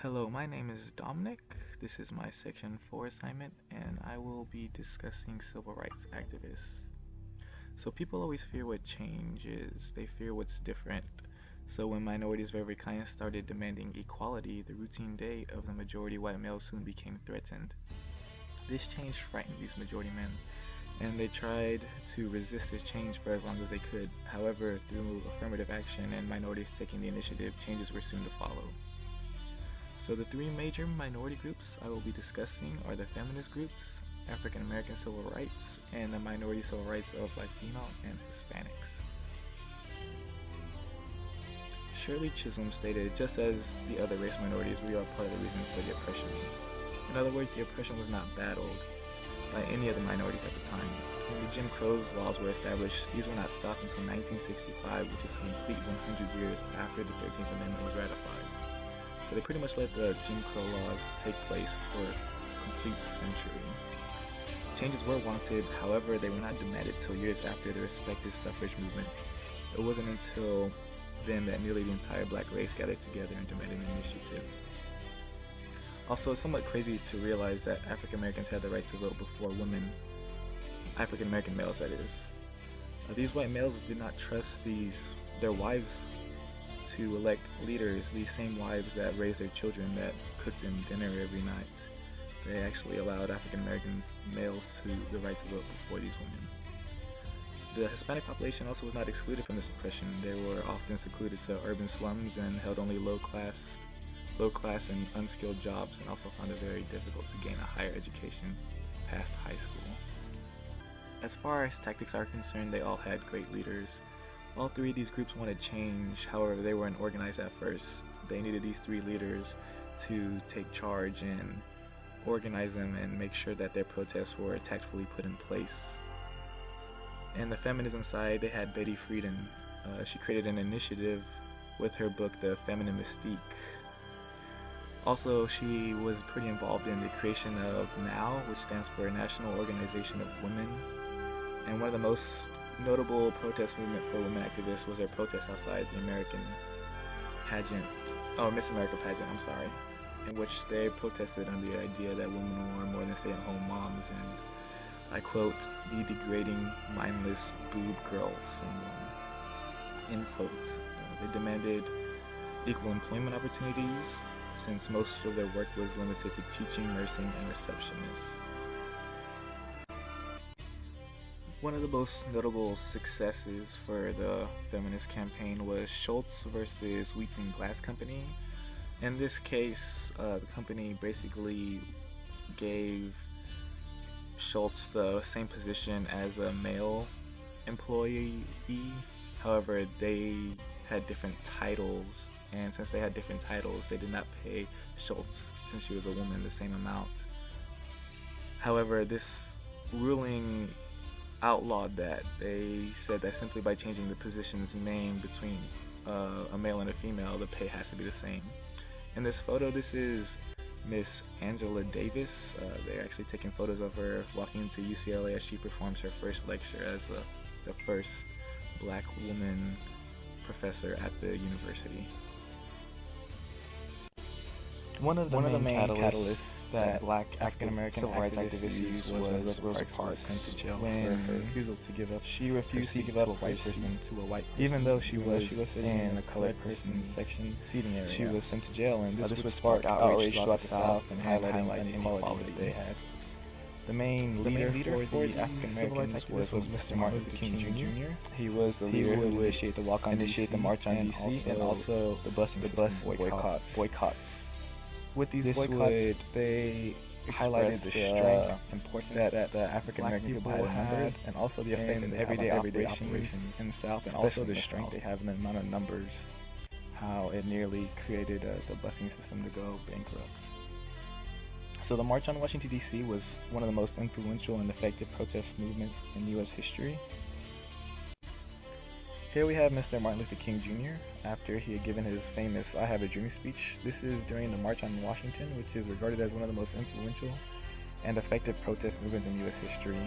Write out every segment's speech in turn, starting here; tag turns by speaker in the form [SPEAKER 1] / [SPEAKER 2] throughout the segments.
[SPEAKER 1] Hello, my name is Dominic. This is my Section 4 assignment, and I will be discussing civil rights activists. So, people always fear what change is, they fear what's different. So, when minorities of every kind started demanding equality, the routine day of the majority white males soon became threatened. This change frightened these majority men, and they tried to resist this change for as long as they could. However, through affirmative action and minorities taking the initiative, changes were soon to follow. So the three major minority groups I will be discussing are the feminist groups, African American civil rights, and the minority civil rights of Latino and Hispanics. Shirley Chisholm stated, just as the other race minorities, we are part of the reason for the oppression. In other words, the oppression was not battled by any of the minorities at the time. When the Jim Crow laws were established, these were not stopped until 1965, which is a complete 100 years after the 13th Amendment was ratified. So they pretty much let the Jim Crow laws take place for a complete century. Changes were wanted, however, they were not demanded till years after the respective suffrage movement. It wasn't until then that nearly the entire black race gathered together and demanded an initiative. Also, it's somewhat crazy to realize that African Americans had the right to vote before women, African American males that is. These white males did not trust their wives to elect leaders, these same wives that raised their children, that cooked them dinner every night. They actually allowed African American males the right to vote before these women. The Hispanic population also was not excluded from this oppression. They were often secluded to urban slums and held only low class and unskilled jobs, and also found it very difficult to gain a higher education past high school. As far as tactics are concerned, they all had great leaders. All three of these groups wanted change, however, they weren't organized at first. They needed these three leaders to take charge and organize them and make sure that their protests were tactfully put in place. And the feminism side, they had Betty Friedan. She created an initiative with her book, The Feminine Mystique. Also, she was pretty involved in the creation of NOW, which stands for National Organization of Women. And one of the most notable protest movement for women activists was their protest outside the Miss America pageant, in which they protested on the idea that women were more than stay-at-home moms, and I quote, the degrading, mindless boob girl syndrome, end quote. They demanded equal employment opportunities, since most of their work was limited to teaching, nursing, and receptionists. One of the most notable successes for the feminist campaign was Schultz versus Wheaton Glass Company. In this case, the company basically gave Schultz the same position as a male employee. However, they had different titles, and since they had different titles, they did not pay Schultz, since she was a woman, the same amount. However, this ruling outlawed that. They said that simply by changing the position's name between a male and a female, the pay has to be the same. In this photo, this is Miss Angela Davis. They're actually taking photos of her walking into UCLA as she performs her first lecture as the first black woman professor at the university. One of the main catalysts that black African American civil rights activists used was Rosa Parks sent to jail for her refusal to give up. She refused to give up to a white person, even though she was in the colored person's seating area. She was sent to jail, and this would spark outrage throughout the South and highlighting the inequality that they had. The main leader for the African Americans was Mr. Martin Luther King Jr. He was the leader who would initiate the March on DC, and also the bus boycotts. With these boycotts, they highlighted the strength, importance that the African American people had, and also the effect in everyday operations in the South, and also the strength they have in the amount of numbers, how it nearly created the busing system to go bankrupt. So the March on Washington, D.C. was one of the most influential and effective protest movements in U.S. history. Here we have Mr. Martin Luther King Jr. after he had given his famous I Have a Dream speech. This is during the March on Washington, which is regarded as one of the most influential and effective protest movements in U.S. history.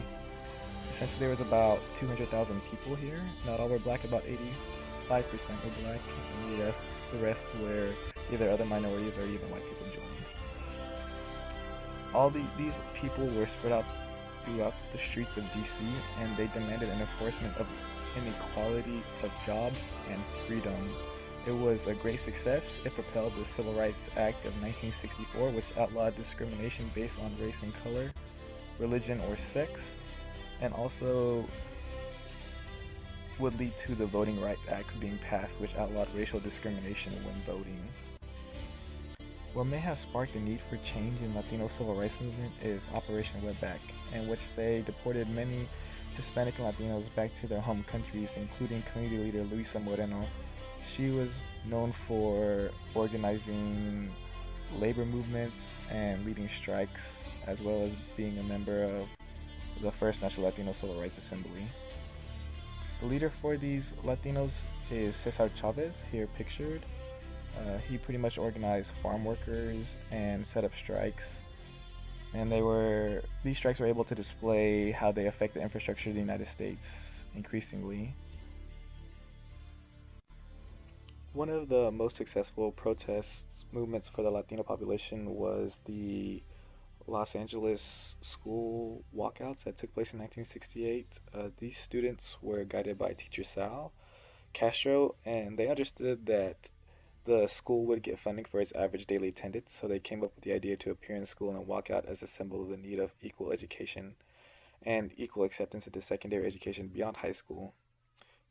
[SPEAKER 1] Essentially, there was about 200,000 people here. Not all were black, about 85% were black. The rest were either other minorities or even white people joined. These people were spread out throughout the streets of DC, and they demanded an enforcement of inequality of jobs and freedom. It was a great success. It propelled the Civil Rights Act of 1964, which outlawed discrimination based on race and color, religion, or sex, and also would lead to the Voting Rights Act being passed, which outlawed racial discrimination when voting. What may have sparked the need for change in Latino civil rights movement is Operation Wetback, in which they deported many Hispanic and Latinos back to their home countries, including community leader Luisa Moreno. She was known for organizing labor movements and leading strikes, as well as being a member of the First National Latino Civil Rights Assembly. The leader for these Latinos is Cesar Chavez, here pictured. He pretty much organized farm workers and set up strikes, and these strikes were able to display how they affect the infrastructure of the United States increasingly. One of the most successful protest movements for the Latino population was the Los Angeles school walkouts that took place in 1968. These students were guided by teacher Sal Castro, and they understood that the school would get funding for its average daily attendance, so they came up with the idea to appear in school and walk out as a symbol of the need of equal education and equal acceptance into secondary education beyond high school.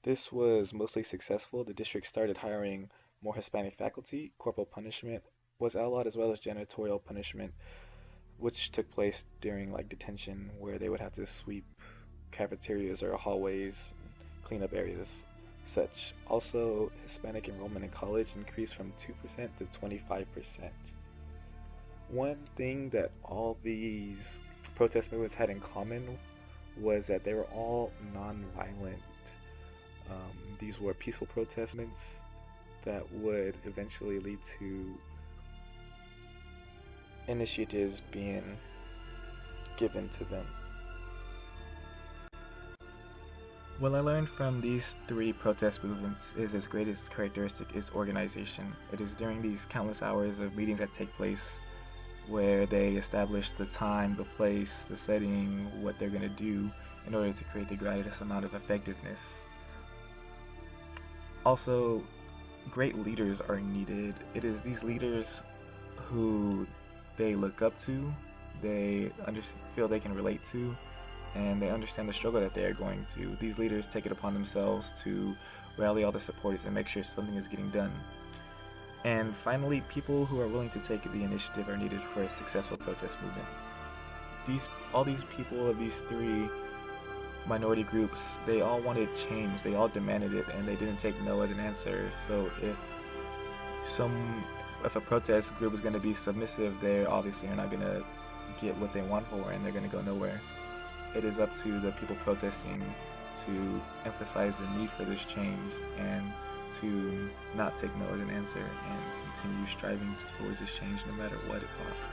[SPEAKER 1] This was mostly successful. The district started hiring more Hispanic faculty. Corporal punishment was outlawed, as well as janitorial punishment, which took place during detention, where they would have to sweep cafeterias or hallways, clean up areas such. Also, Hispanic enrollment in college increased from 2% to 25%. One thing that all these protest movements had in common was that they were all non-violent. These were peaceful protest movements that would eventually lead to initiatives being given to them. What I learned from these three protest movements is its greatest characteristic is organization. It is during these countless hours of meetings that take place where they establish the time, the place, the setting, what they're going to do in order to create the greatest amount of effectiveness. Also, great leaders are needed. It is these leaders who they look up to, they feel they can relate to, and they understand the struggle that they are going to. These leaders take it upon themselves to rally all the supporters and make sure something is getting done. And finally, people who are willing to take the initiative are needed for a successful protest movement. All these people of these three minority groups, they all wanted change, they all demanded it, and they didn't take no as an answer. So if a protest group is going to be submissive, they obviously are not going to get what they want for, and they're going to go nowhere. It is up to the people protesting to emphasize the need for this change and to not take no as an answer and continue striving towards this change no matter what it costs.